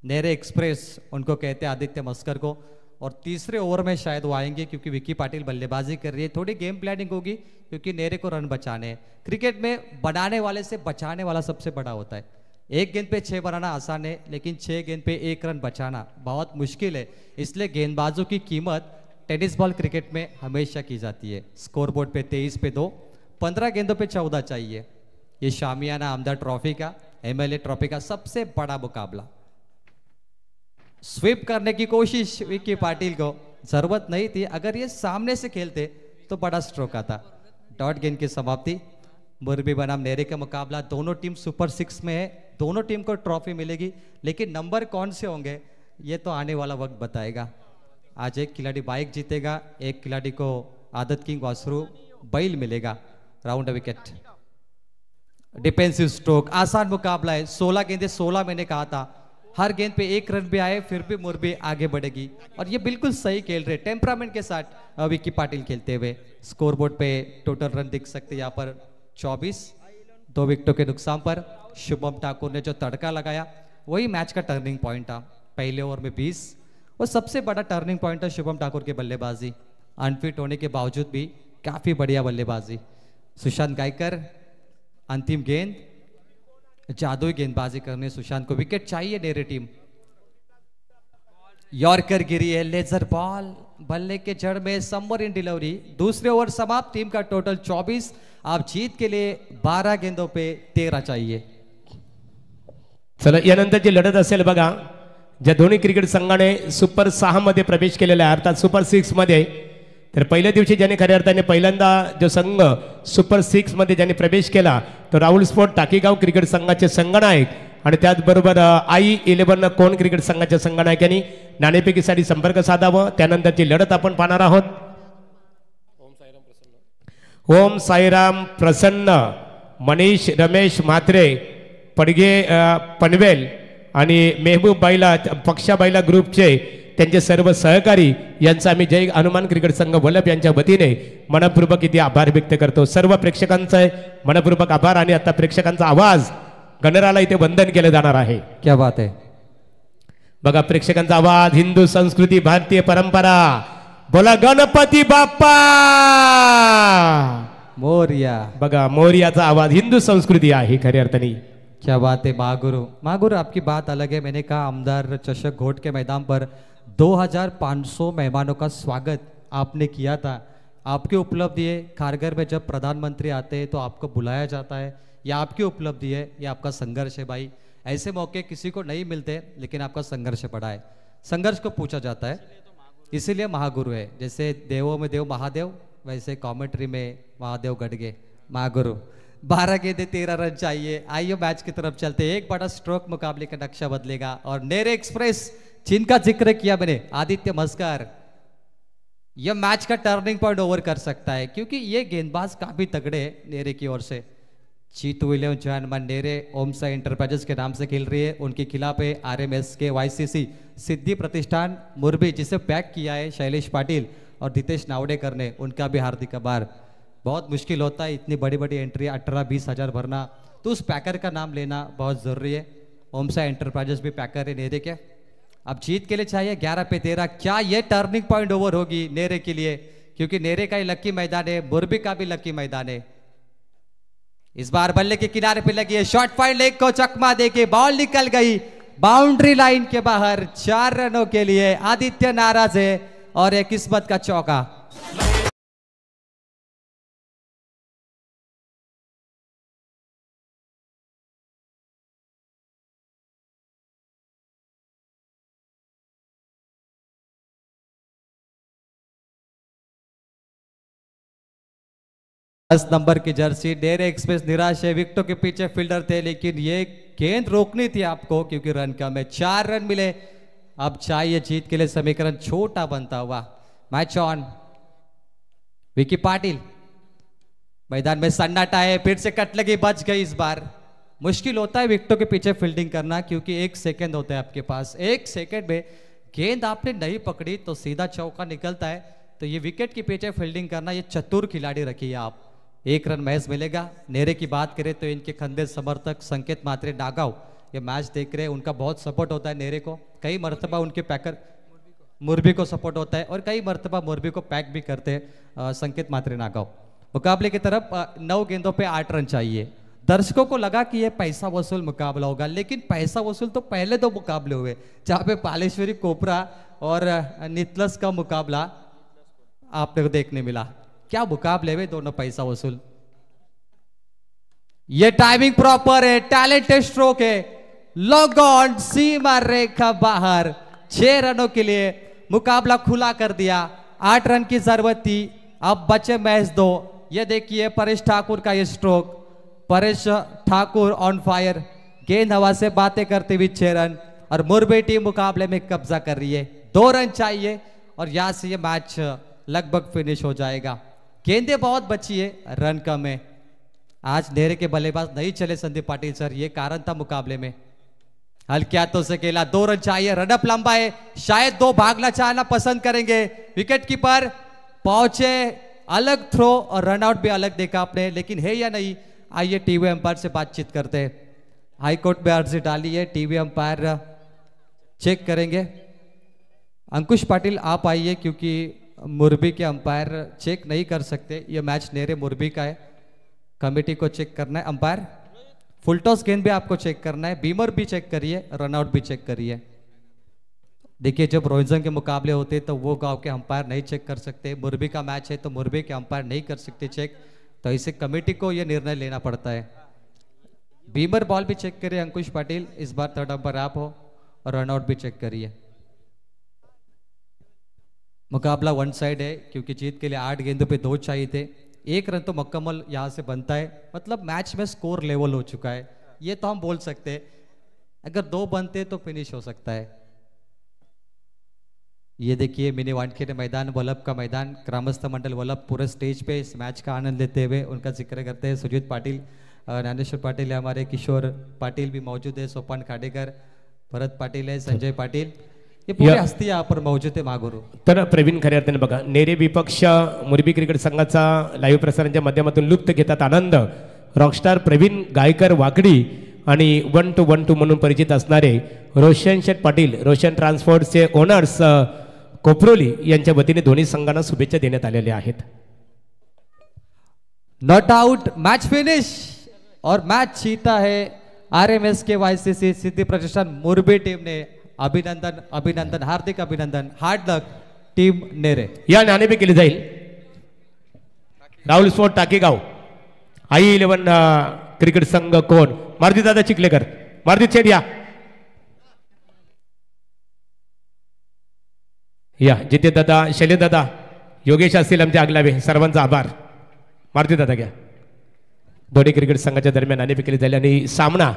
नेरे एक्सप्रेस उनको कहते हैं आदित्य मस्कर को। और तीसरे ओवर में शायद वो आएंगे, क्योंकि विक्की पाटिल बल्लेबाजी कर रही है, थोड़ी गेम प्लानिंग होगी, क्योंकि नेरे को रन बचाने हैं। क्रिकेट में बनाने वाले से बचाने वाला सबसे बड़ा होता है। एक गेंद पे 6 बनाना आसान है, लेकिन 6 गेंद पे 1 रन बचाना बहुत मुश्किल है। इसलिए गेंदबाजों की कीमत टेनिस बॉल क्रिकेट में हमेशा की जाती है। स्कोर बोर्ड पे 23 पे 2, 15 गेंदों पे 14 चाहिए। ये शामियाना आमदार ट्रॉफी का, MLA ट्रॉफी का सबसे बड़ा मुकाबला। स्वीप करने की कोशिश विक्की पाटिल को, जरूरत नहीं थी, अगर ये सामने से खेलते तो बड़ा स्ट्रोक आता। डॉट गेंद की समाप्ति। मुरबी बनाम नेरे का मुकाबला, दोनों टीम सुपर 6 में है, दोनों टीम को ट्रॉफी मिलेगी, लेकिन नंबर कौन से होंगे ये तो आने वाला वक्त बताएगा। आज एक खिलाड़ी बाइक जीतेगा, एक खिलाड़ी को आदत किंग वासरू बैल मिलेगा। राउंड विकेट, डिफेंसिव स्ट्रोक, आसान मुकाबला है। 16 गेंदे 16 मैंने कहा था, हर गेंद पे 1 रन भी आए फिर भी मुरबी आगे बढ़ेगी, और ये बिल्कुल सही खेल रहे, टेम्परामेंट के साथ विक्की पाटिल खेलते हुए। स्कोर बोर्ड पे टोटल रन दिख सकते यहाँ पर 24, 2 विकेटों के नुकसान पर। शुभम ठाकुर ने जो तड़का लगाया वही मैच का टर्निंग पॉइंट था। पहले ओवर में 20, वो सबसे बड़ा टर्निंग पॉइंट था शुभम ठाकुर की बल्लेबाजी। अनफिट होने के बावजूद भी काफी बढ़िया बल्लेबाजी। सुशांत गायकर, अंतिम गेंद, जादुई गेंदबाजी करने सुशांत को, विकेट चाहिए नेरे टीम। यॉर्कर गिरी है, लेजर बॉल बल्ले के जड़ में, समर इन डिलीवरी। दूसरे ओवर समाप्त, टीम का टोटल 24। आप जीत के लिए 12 गेंदों पे 13 चाहिए। चला यानंतरची लढत असेल बघा, ज्या दोन्ही क्रिकेट संघाने सुपर 6 मध्ये प्रवेश केलेला आहे, अर्थात सुपर 6 मध्ये। तर पहिल्या दिवशी ज्याने खऱ्या अर्थाने पहिल्यांदा जो संघ सुपर 6 मध्ये ज्याने प्रवेश केला तो राहुल स्पोर्ट टाकीगाव क्रिकेट संघाचे संघनायक, आणि त्याचबरोबर i11 कोण क्रिकेट संघाच्या संघनायकांनी नाणेफेकीसाठी संपर्क साधावा। त्यानंतरची लढत आपण पाहणार आहोत। ओम साईराम प्रसन्न, मनीष रमेश म्हात्रे, पडगे पनवेल आणि मेहबूब बाईला पक्षा बाईला ग्रुपचे त्यांचे सर्व सहकारी यांचा आम्ही जय हनुमान क्रिकेट संघ वलप यांच्या वतीने मनपूर्वक इथे आभार व्यक्त करतो। सर्व प्रेक्षकांचे मनपूर्वक आभार, आणि आता प्रेक्षकांचा आवाज गणराला इथे वंदन केलं जाणार आहे। क्या बात है, बघा प्रेक्षकांचा आवाज, हिंदू संस्कृती भारतीय परंपरा, बोला गणपती बाप्पा मोरिया। बघा मोरियाचा आवाज हिंदू संस्कृती आहे खऱ्या अर्थाने। क्या बात है महागुरु। महागुरु आपकी बात अलग है, मैंने कहा आमदार चषक घोट के मैदान पर 2500 मेहमानों का स्वागत आपने किया था। आपकी उपलब्धि है, खारघर में जब प्रधानमंत्री आते हैं तो आपको बुलाया जाता है, यह आपकी उपलब्धि है, यह आपका संघर्ष है भाई। ऐसे मौके किसी को नहीं मिलते, लेकिन आपका संघर्ष बड़ा है, संघर्ष को पूछा जाता है, इसीलिए महागुरु है। जैसे देवों में देव महादेव, वैसे कॉमेंट्री में महादेव गढ़गे महागुरु। 12 गेंदे 13 रन चाहिए। आइए मैच की तरफ चलते, एक बड़ा स्ट्रोक मुकाबले का नक्शा बदलेगा, और नेरे एक्सप्रेस जिनका जिक्र किया मैंने, आदित्य मस्कर, यह मैच का टर्निंग पॉइंट ओवर कर सकता है, क्योंकि ये गेंदबाज काफी तगड़े हैं नेरे की ओर से। चीतू विलियम जॉनमन नेरे ओम साई एंटरप्राइजेस के नाम से खेल रही है, उनके खिलाफ है RMS के YCC सिद्धि प्रतिष्ठान मुरबी, जिसे पैक किया है शैलेश पाटिल और दितेश नावडेकर ने, उनका भी हार्दिक आभार। बहुत मुश्किल होता है इतनी बड़ी बड़ी एंट्री 18-20 हज़ार भरना, तो उस पैकर का नाम लेना बहुत ज़रूरी है। ओम साई एंटरप्राइजेस भी पैकर है नेरे के। अब जीत के लिए चाहिए 11 पे 13। क्या ये टर्निंग पॉइंट ओवर होगी नेरे के लिए, क्योंकि नेरे का ही लकी मैदान है, मुरबी का भी लकी मैदान है। इस बार बल्ले के किनारे पे लगी है, शॉर्ट फाइट लेग को चकमा देके बॉल निकल गई बाउंड्री लाइन के बाहर। 4 रनों के लिए आदित्य नाराज है, और एक किस्मत का चौका। 10 नंबर की जर्सी डेरे एक्सप्रेस निराश है, विकेटों के पीछे फील्डर थे लेकिन ये गेंद रोकनी थी आपको क्योंकि रन कम है। 4 रन मिले, अब चाहिए जीत के लिए समीकरण छोटा बनता हुआ। Match on. विकी पाटिल मैदान में सन्नाटा है, फिर से कट लगी, बच गई। इस बार मुश्किल होता है विकेटों के पीछे फील्डिंग करना क्योंकि 1 सेकंड होता है आपके पास। 1 सेकंड में गेंद आपने नहीं पकड़ी तो सीधा चौका निकलता है। तो ये विकेट के पीछे फील्डिंग करना, ये चतुर खिलाड़ी रखिए आप। 1 रन महज मिलेगा। नेरे की बात करें तो इनके खंदे समर्थक संकेत मात्रे डागाव ये मैच देख रहे हैं, उनका बहुत सपोर्ट होता है नेरे को। कई मरतबा उनके पैकर मुरबी को सपोर्ट होता है और कई मरतबा मुरबी को पैक भी करते हैं संकेत मात्रे नागाव। मुकाबले की तरफ 9 गेंदों पे 8 रन चाहिए। दर्शकों को लगा कि ये पैसा वसूल मुकाबला होगा, लेकिन पैसा वसूल तो पहले 2 मुकाबले हुए जहां पे पालेश्वरी कोपरा और नितलस का मुकाबला आपने को देखने मिला। क्या मुकाबले हुए दोनों पैसा वसूल। ये टाइमिंग प्रॉपर है, टैलेंटेड स्ट्रोक है, लॉग ऑन, सीमा रेखा बाहर। 6 रनों के लिए मुकाबला खुला कर दिया। 8 रन की जरूरत थी, अब बचे महज 2। ये देखिए परेश ठाकुर का ये stroke, Paresh Thakur on fire, गेंद हवा से बातें करते हुए 6 रन। और मुरबी टीम मुकाबले में कब्जा कर रही है। 2 रन चाहिए और यहां से ये मैच लगभग फिनिश हो जाएगा। गेंदें बहुत बची है, रन कम है। आज नेरे के बल्लेबाज नहीं चले संदीप पाटिल सर, ये कारण था मुकाबले में। हल्के हाथों से खेला, 2 रन चाहिए, रनअप लंबा है, शायद 2 भागना चाहना पसंद करेंगे। विकेट कीपर पहुंचे, अलग थ्रो और रनआउट भी अलग देखा आपने, लेकिन है या नहीं आइए टीवी अंपायर से बातचीत करते हैं। हाईकोर्ट में अर्जी डाली है, टीवी अंपायर चेक करेंगे। अंकुश पाटिल आप आइए क्योंकि मुरबी के अंपायर चेक नहीं कर सकते, ये मैच नेरे मुरबी का है, कमेटी को चेक करना है। अंपायर फुल टॉस गेंद भी आपको चेक करना है, बीमर भी चेक करिए, रनआउट भी चेक करिए। देखिए जब रोहिंजन के मुकाबले होते तो वो गांव के अंपायर नहीं चेक कर सकते, मुरबी का मैच है तो मुरबी के अंपायर नहीं कर सकते चेक, तो इसे कमेटी को ये निर्णय लेना पड़ता है। बीमर बॉल भी चेक करिए अंकुश पाटिल, इस बार 3rd अंपायर आप हो, और रनआउट भी चेक करिए। मुकाबला 1 साइड है क्योंकि जीत के लिए 8 गेंदों पे 2 चाहिए थे। 1 रन तो मुकम्मल यहां से बनता है, मतलब मैच में स्कोर लेवल हो चुका है, ये तो हम बोल सकते हैं। अगर 2 बनते तो फिनिश हो सकता है। ये देखिए मिनी वानखेड़े मैदान, वल्लभ का मैदान, ग्रामस्थ मंडल वल्लभ पूरे स्टेज पे इस मैच का आनंद लेते हुए उनका जिक्र करते हैं। सुजीत पाटिल, ज्ञानेश्वर पाटिल है, हमारे किशोर पाटिल भी मौजूद है, सोपान खाडेकर, भरत पाटिल है, संजय पाटिल, ये पूरी हस्ती यहाँ पर मौजूद आहे मागुरू। तर प्रवीण खऱ्या अर्थाने बघा, नेरे विपक्ष मुरबी क्रिकेट संघाचा लाईव्ह प्रसारणाच्या माध्यमातून लुप्त घेतात आनंद। रॉकस्टार प्रवीण गायकर वाकडी आणि 1 to 1 म्हणून परिचित असणारे रोशन शेठ पाटील, रोशन ट्रान्सपोर्टचे ओनर्स कोपरोली यांच्या वतीने दोन्ही संघांना शुभेच्छा देण्यात आलेल्या आहेत। नॉट आउट, मैच फिनिश और मैच जीता है RMS के YCC सिद्धि प्रतिष्ठान मुरबी टीम ने। अभिनंदन अभिनंदन, हार्दिक अभिनंदन, हार्ड लक टीम नेरे। या नाणेफेक केली जाईल। राहुल स्पोर्ट टाकेगाव, I11 क्रिकेट संघ कोण, मारुती दादा चिखलेकर, मारुती शेठ या जिथे दादा, शैलेश दादा, योगेश असतील आमचे आगलावे, सर्वांचा आभार। मारुती दादा घ्या। दोन्ही क्रिकेट संघाच्या दरम्यान नाणेफेक केली जाईल आणि सामना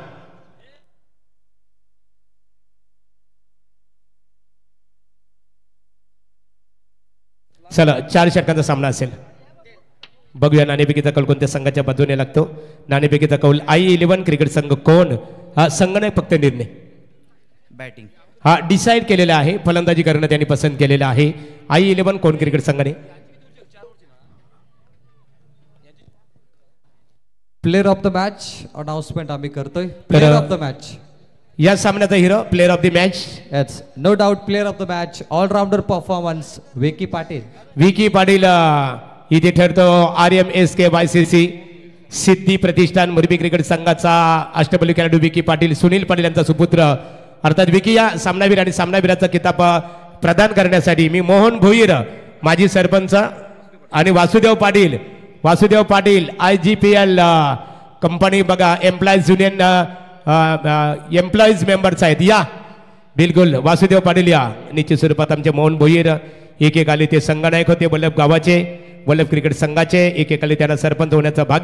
चला 4 षटकांचा सामना असेल। बघूया नाणेफेकीचा कौल कोणत्या संघाच्या बाजूने लागतो। नाणेफेकीचा कौल I11 क्रिकेट संघ कोण, हा संघ नाही फक्त निर्णय बॅटिंग हा डिसाइड केलेला आहे, फलंदाजी करणं त्यांनी पसंत केलेलं आहे। I11 कोण क्रिकेट संघाने player of the match announcement आम्ही करतोय। प्लेयर ऑफ द मॅच या सामन्याचा हिरो, player of the match, it's no doubt player of the match, allrounder performance Vicky Patil. Vicky Patil इथे ठरतो RMS के YCC सिद्धी प्रतिष्ठान मुरबी क्रिकेट संघाचा अष्टपैलू खेळाडू विकी पाटील, सुनील पाटील यांचा सुपुत्र, अर्थात विकी या सामनावीर आणि सामनावीराचा किताब प्रदान करण्यासाठी मी मोहन भोईर माजी सरपंच आणि वासुदेव पाटील IGPL कंपनी बघा एम्प्लॉईज युनियन एम्प्लॉईज मेंबर्स आहेत। या बिलकुल वासुदेव पाटील या निश्चित स्वरूपात आमचे मोहन भोईर एक आले ते संघनायक होते वल्लभ गावाचे, वल्लभ क्रिकेट संघाचे एकेकाली त्यांना सरपंच होण्याचं भाग्य